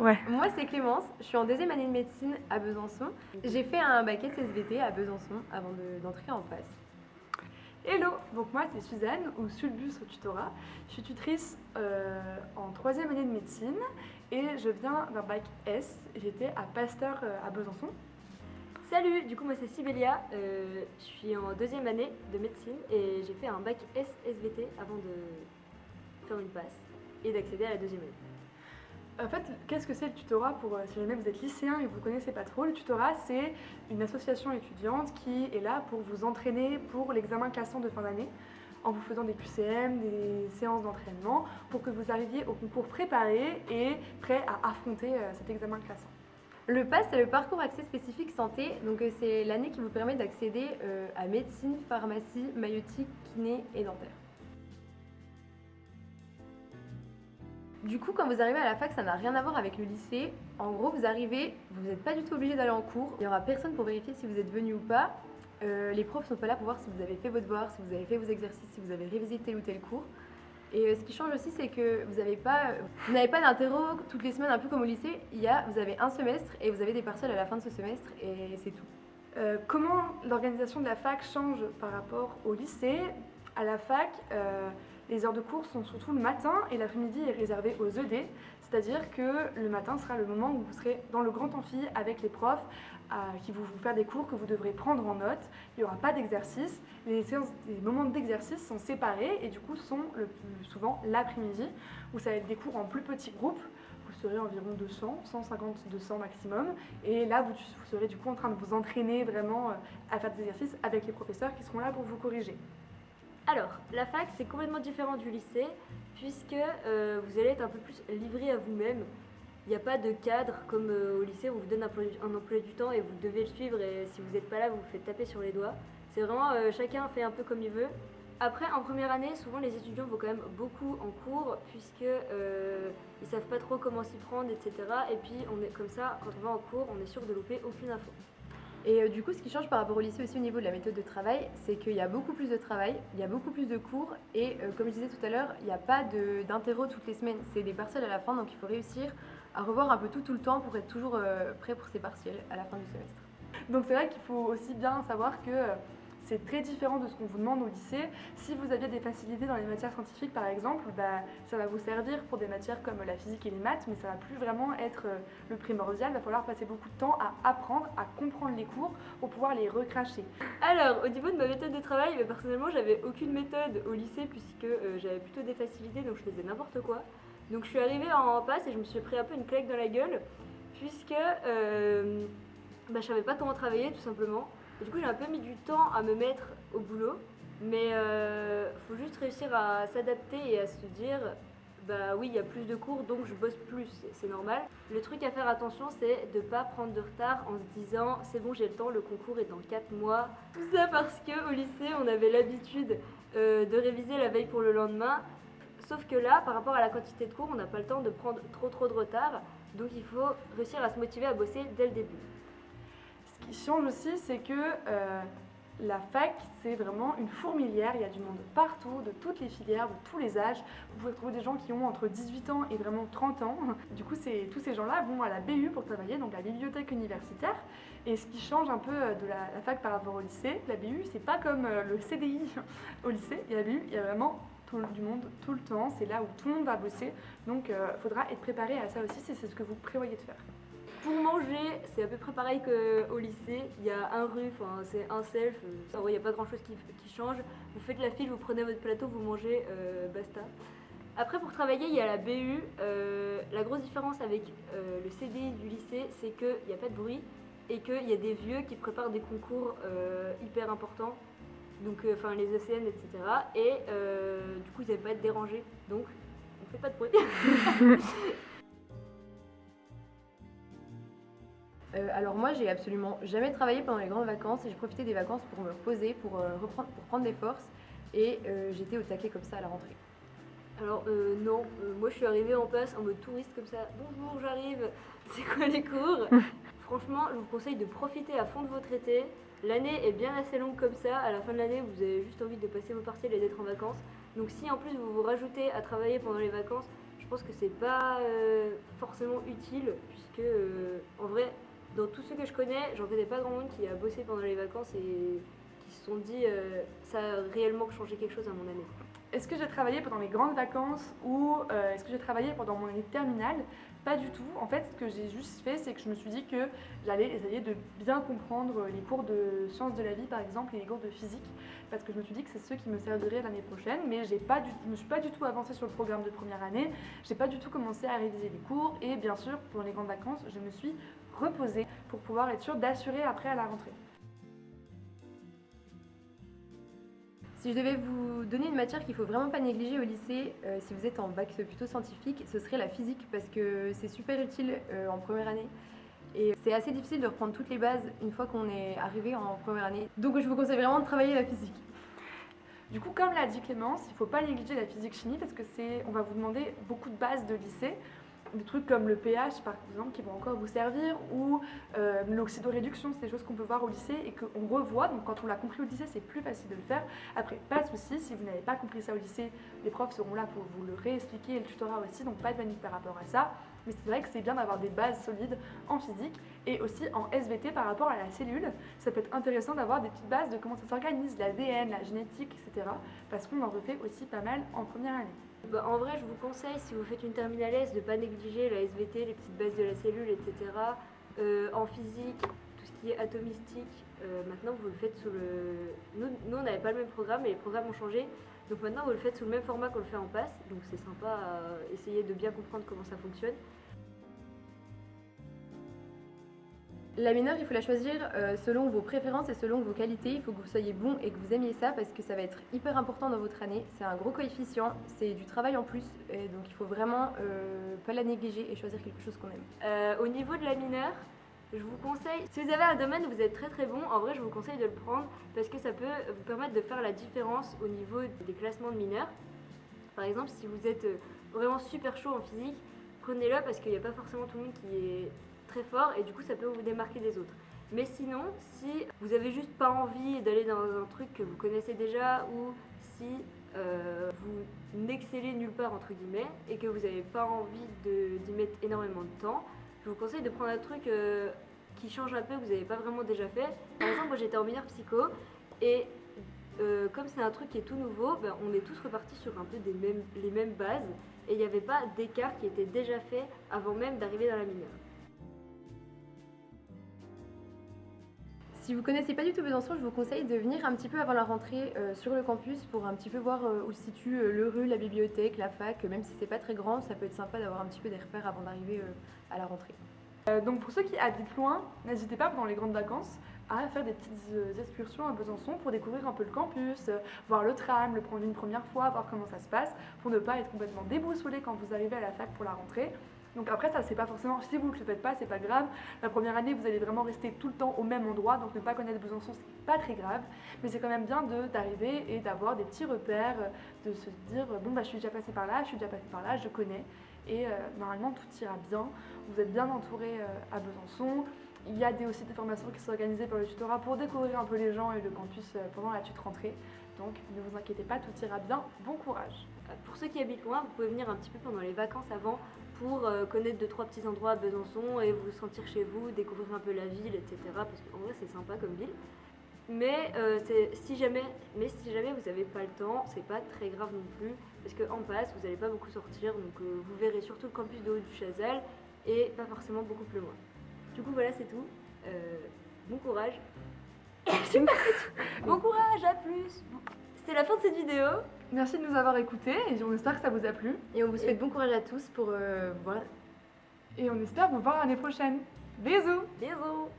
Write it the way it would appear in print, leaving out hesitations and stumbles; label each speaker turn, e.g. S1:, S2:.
S1: Ouais.
S2: Moi c'est Clémence, je suis en deuxième année de médecine à Besançon. J'ai fait un bac SVT à Besançon avant d'entrer en passe.
S1: Hello, donc moi c'est Suzanne ou Sulbus au tutorat. Je suis tutrice en troisième année de médecine et je viens d'un bac S. J'étais à Pasteur à Besançon.
S3: Salut, du coup moi c'est Sibélia, je suis en deuxième année de médecine et j'ai fait un bac SVT avant de faire une passe et d'accéder à la deuxième année.
S1: En fait, qu'est-ce que c'est le tutorat pour si jamais vous êtes lycéen et que vous ne connaissez pas trop? Le tutorat, c'est une association étudiante qui est là pour vous entraîner pour l'examen classant de fin d'année en vous faisant des QCM, des séances d'entraînement pour que vous arriviez au concours préparé et prêt à affronter cet examen classant.
S2: Le PASS, c'est le parcours accès spécifique santé, donc c'est l'année qui vous permet d'accéder à médecine, pharmacie, maïeutique, kiné et dentaire. Du coup, quand vous arrivez à la fac, ça n'a rien à voir avec le lycée. En gros, vous arrivez, vous n'êtes pas du tout obligé d'aller en cours. Il n'y aura personne pour vérifier si vous êtes venu ou pas. Les profs sont pas là pour voir si vous avez fait vos devoirs, si vous avez fait vos exercices, si vous avez révisé tel ou tel cours. Et ce qui change aussi, c'est que vous n'avez pas d'interro toutes les semaines, un peu comme au lycée. Vous avez un semestre et vous avez des partiels à la fin de ce semestre et c'est tout.
S1: Comment l'organisation de la fac change par rapport au lycée? À la fac, les heures de cours sont surtout le matin et l'après-midi est réservé aux ED, c'est-à-dire que le matin sera le moment où vous serez dans le grand amphi avec les profs qui vont vous faire des cours que vous devrez prendre en note. Il n'y aura pas d'exercice. Les moments d'exercice sont séparés et du coup sont le plus souvent l'après-midi où ça va être des cours en plus petits groupes. Vous serez environ 200, 150, 200 maximum. Et là, vous serez du coup en train de vous entraîner vraiment à faire des exercices avec les professeurs qui seront là pour vous corriger.
S3: Alors, la fac c'est complètement différent du lycée puisque vous allez être un peu plus livré à vous-même. Il n'y a pas de cadre comme au lycée où on vous donne un emploi du temps et vous devez le suivre et si vous n'êtes pas là, vous vous faites taper sur les doigts. C'est vraiment chacun fait un peu comme il veut. Après, en première année, souvent les étudiants vont quand même beaucoup en cours puisque ils savent pas trop comment s'y prendre, etc. Et puis on est comme ça, quand on va en cours, on est sûr de louper aucune info.
S2: Et du coup, ce qui change par rapport au lycée aussi au niveau de la méthode de travail, c'est qu'il y a beaucoup plus de travail, il y a beaucoup plus de cours et comme je disais tout à l'heure, il n'y a pas d'interro toutes les semaines. C'est des partiels à la fin, donc il faut réussir à revoir un peu tout le temps pour être toujours prêt pour ces partiels à la fin du semestre.
S1: Donc c'est vrai qu'il faut aussi bien savoir que c'est très différent de ce qu'on vous demande au lycée. Si vous aviez des facilités dans les matières scientifiques par exemple, ça va vous servir pour des matières comme la physique et les maths, mais ça va plus vraiment être le primordial. Il va falloir passer beaucoup de temps à apprendre, à comprendre les cours pour pouvoir les recracher.
S3: Alors, au niveau de ma méthode de travail, personnellement, j'avais aucune méthode au lycée puisque j'avais plutôt des facilités, donc je faisais n'importe quoi. Donc je suis arrivée en passe et je me suis pris un peu une claque dans la gueule puisque je savais pas comment travailler tout simplement. Et du coup j'ai un peu mis du temps à me mettre au boulot, mais faut juste réussir à s'adapter et à se dire bah oui il y a plus de cours donc je bosse plus, c'est normal. Le truc à faire attention c'est de pas prendre de retard en se disant c'est bon j'ai le temps, le concours est dans 4 mois. Tout ça parce qu'au lycée on avait l'habitude de réviser la veille pour le lendemain. Sauf que là, par rapport à la quantité de cours, on n'a pas le temps de prendre trop de retard. Donc il faut réussir à se motiver à bosser dès le début.
S1: Ce qui change aussi, c'est que la fac, c'est vraiment une fourmilière. Il y a du monde partout, de toutes les filières, de tous les âges. Vous pouvez trouver des gens qui ont entre 18 ans et vraiment 30 ans. Du coup, tous ces gens-là vont à la BU pour travailler, donc la bibliothèque universitaire. Et ce qui change un peu de la fac par rapport au lycée, la BU, c'est pas comme le CDI au lycée. Et la BU, il y a vraiment du monde tout le temps, c'est là où tout le monde va bosser, donc il faudra être préparé à ça aussi si c'est ce que vous prévoyez de faire.
S3: Pour manger, c'est à peu près pareil qu'au lycée, il y a un RU, c'est un self, en vrai il n'y a pas grand chose qui change, vous faites la file, vous prenez votre plateau, vous mangez, basta. Après pour travailler, il y a la BU, la grosse différence avec le CDI du lycée, c'est qu'il n'y a pas de bruit et qu'il y a des vieux qui préparent des concours hyper importants. Donc les ECN, etc. Et du coup, ils n'avaient pas à être dérangés, donc on fait pas de bruit.
S2: Alors moi, j'ai absolument jamais travaillé pendant les grandes vacances et j'ai profité des vacances pour me reposer, pour prendre des forces et j'étais au taquet comme ça à la rentrée.
S3: Alors non, moi je suis arrivée en passe en mode touriste comme ça. Bonjour, j'arrive, c'est quoi les cours? Franchement, je vous conseille de profiter à fond de votre été. L'année est bien assez longue comme ça. À la fin de l'année, vous avez juste envie de passer vos partiels et d'être en vacances. Donc si en plus vous vous rajoutez à travailler pendant les vacances, je pense que c'est pas forcément utile, puisque en vrai, dans tous ceux que je connais, j'en connais pas grand monde qui a bossé pendant les vacances et qui se sont dit ça a réellement changé quelque chose à mon année.
S1: Est-ce que j'ai travaillé pendant les grandes vacances ou est-ce que j'ai travaillé pendant mon année terminale? Pas du tout. En fait, ce que j'ai juste fait, c'est que je me suis dit que j'allais essayer de bien comprendre les cours de sciences de la vie, par exemple, et les cours de physique, parce que je me suis dit que c'est ceux qui me serviraient l'année prochaine, mais je ne me suis pas du tout avancée sur le programme de première année, j'ai pas du tout commencé à réviser les cours, et bien sûr, pendant les grandes vacances, je me suis reposée pour pouvoir être sûre d'assurer après à la rentrée.
S2: Si je devais vous donner une matière qu'il ne faut vraiment pas négliger au lycée, si vous êtes en bac plutôt scientifique, ce serait la physique parce que c'est super utile en première année. Et c'est assez difficile de reprendre toutes les bases une fois qu'on est arrivé en première année. Donc je vous conseille vraiment de travailler la physique.
S1: Du coup, comme l'a dit Clémence, il ne faut pas négliger la physique-chimie parce que on va vous demander beaucoup de bases de lycée. Des trucs comme le pH par exemple qui vont encore vous servir ou l'oxydoréduction, c'est des choses qu'on peut voir au lycée et qu'on revoit, donc quand on l'a compris au lycée c'est plus facile de le faire. Après pas de souci, si vous n'avez pas compris ça au lycée, les profs seront là pour vous le réexpliquer et le tutorat aussi, donc pas de panique par rapport à ça. Mais c'est vrai que c'est bien d'avoir des bases solides en physique et aussi en SVT par rapport à la cellule. Ça peut être intéressant d'avoir des petites bases de comment ça s'organise, l'ADN, la génétique, etc. Parce qu'on en refait aussi pas mal en première année.
S3: Bah, en vrai, je vous conseille, si vous faites une terminale S, de ne pas négliger la SVT, les petites bases de la cellule, etc. En physique, tout ce qui est atomistique, maintenant vous le faites sous le... Nous on n'avait pas le même programme, mais les programmes ont changé. Donc maintenant vous le faites sous le même format qu'on le fait en passe. Donc c'est sympa à essayer de bien comprendre comment ça fonctionne.
S2: La mineure, il faut la choisir selon vos préférences et selon vos qualités. Il faut que vous soyez bon et que vous aimiez ça parce que ça va être hyper important dans votre année. C'est un gros coefficient, c'est du travail en plus et donc il faut vraiment pas la négliger et choisir quelque chose qu'on aime.
S3: Au niveau de la mineure, je vous conseille, si vous avez un domaine où vous êtes très très bon, en vrai je vous conseille de le prendre parce que ça peut vous permettre de faire la différence au niveau des classements de mineurs. Par exemple, si vous êtes vraiment super chaud en physique, prenez-le parce qu'il n'y a pas forcément tout le monde qui est très fort et du coup ça peut vous démarquer des autres. Mais sinon, si vous avez juste pas envie d'aller dans un truc que vous connaissez déjà ou si vous n'excellez nulle part entre guillemets et que vous n'avez pas envie d'y mettre énormément de temps, je vous conseille de prendre un truc qui change un peu, que vous n'avez pas vraiment déjà fait. Par exemple, moi j'étais en mineure psycho et comme c'est un truc qui est tout nouveau, ben, on est tous repartis sur un peu les mêmes bases et il n'y avait pas d'écart qui était déjà fait avant même d'arriver dans la mineure.
S2: Si vous ne connaissez pas du tout Besançon, je vous conseille de venir un petit peu avant la rentrée sur le campus pour un petit peu voir où se situe le RU, la bibliothèque, la fac. Même si c'est pas très grand, ça peut être sympa d'avoir un petit peu des repères avant d'arriver à la rentrée.
S1: Donc pour ceux qui habitent loin, n'hésitez pas pendant les grandes vacances à faire des petites excursions à Besançon pour découvrir un peu le campus, voir le tram, le prendre une première fois, voir comment ça se passe, pour ne pas être complètement déboussolé quand vous arrivez à la fac pour la rentrée. Donc après ça c'est pas forcément, si vous ne le faites pas c'est pas grave, la première année vous allez vraiment rester tout le temps au même endroit, donc ne pas connaître Besançon c'est pas très grave, mais c'est quand même bien d'arriver et d'avoir des petits repères, de se dire bon bah je suis déjà passé par là, je connais et normalement tout ira bien, vous êtes bien entouré à Besançon. Il y a aussi des formations qui sont organisées par le tutorat pour découvrir un peu les gens et le campus pendant la rentrée. Donc ne vous inquiétez pas, tout ira bien, bon courage.
S3: Pour ceux qui habitent loin, vous pouvez venir un petit peu pendant les vacances avant pour connaître 2-3 petits endroits à Besançon et vous sentir chez vous, découvrir un peu la ville, etc. Parce qu'en vrai c'est sympa comme ville. Mais si jamais vous n'avez pas le temps, c'est pas très grave non plus. Parce qu'en passe, vous n'allez pas beaucoup sortir, donc vous verrez surtout le campus de Haut-du-Chazal et pas forcément beaucoup plus loin. Du coup voilà c'est tout. Bon courage. Bon courage, à plus. C'est la fin de cette vidéo.
S1: Merci de nous avoir écoutés et on espère que ça vous a plu.
S2: Et on vous souhaite bon courage à tous pour voilà.
S1: Et on espère vous voir l'année prochaine. Bisous.
S3: Bisous.